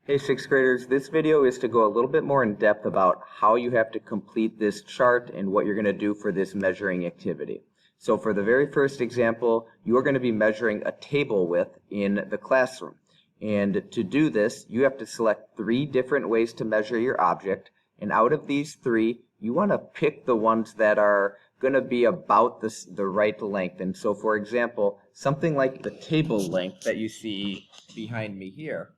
Hey sixth graders, this video is to go a little bit more in depth about how you have to complete this chart and what you're going to do for this measuring activity. So for the very first example, you are going to be measuring a table width in the classroom. And to do this, you have to select 3 different ways to measure your object. And out of these 3, you want to pick the ones that are going to be about the right length. And so for example, something like the table length that you see behind me here,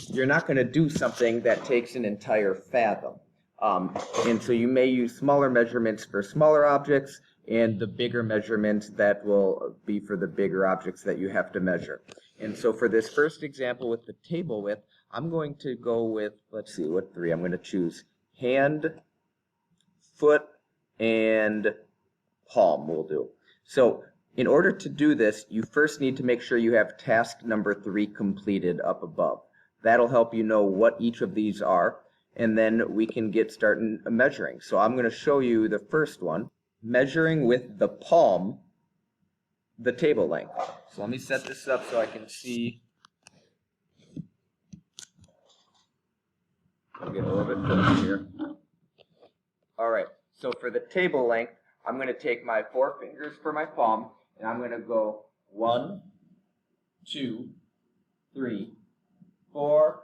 you're not going to do something that takes an entire fathom. And so you may use smaller measurements for smaller objects and the bigger measurements that will be for the bigger objects that you have to measure. And so for this first example with the table width, I'm going to go with, let's see, what 3? I'm going to choose hand, foot, and palm will do. So in order to do this, you first need to make sure you have task number 3 completed up above. That'll help you know what each of these are, and then we can get started measuring. So I'm going to show you the first one, measuring with the palm the table length. So let me set this up so I can see. I'll get a little bit closer here. All right, so for the table length, I'm going to take my 4 fingers for my palm, and I'm going to go 1, 2, 3, 4,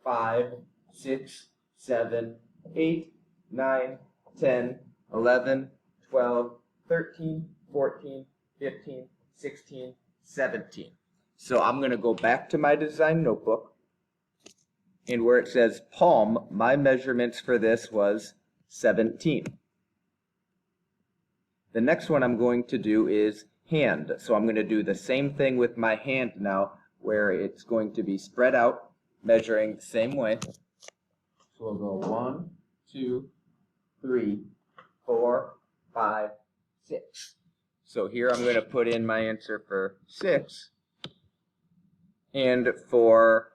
5, 6, 7, 8, 9, 10, 11, 12, 13, 14, 15, 16, 17. So I'm going to go back to my design notebook, and where it says palm, my measurements for this was 17. The next one I'm going to do is hand. So I'm going to do the same thing with my hand now, where it's going to be spread out, measuring the same way. So we'll go 1, 2, 3, 4, 5, 6. So here I'm going to put in my answer for 6. And for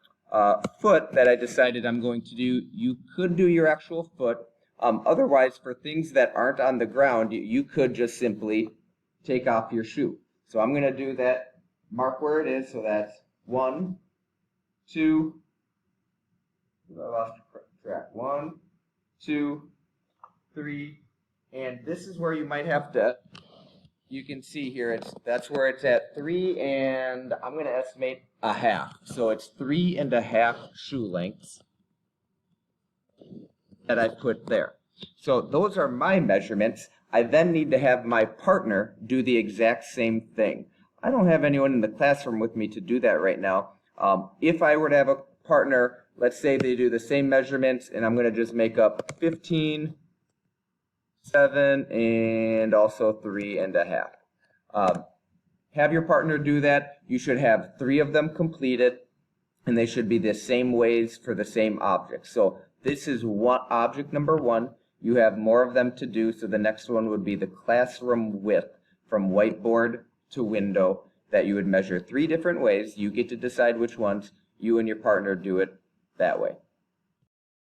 foot that I decided I'm going to do, you could do your actual foot. Otherwise, for things that aren't on the ground, you could just simply take off your shoe. So I'm going to do that, mark where it is, so that's 1, 2, I lost track, 1, 2, 3, and this is where you might have to, you can see here, that's where it's at 3, and I'm going to estimate a half. So it's 3 1/2 shoe lengths that I put there. So those are my measurements. I then need to have my partner do the exact same thing. I don't have anyone in the classroom with me to do that right now. If I were to have a partner, let's say they do the same measurements, and I'm going to just make up 15, 7, and also 3 1/2. Have your partner do that. You should have 3 of them completed, and they should be the same ways for the same object. So this is object number 1. You have more of them to do, so the next one would be the classroom width from whiteboard to window that you would measure 3 different ways. You get to decide which ones. You and your partner do it that way.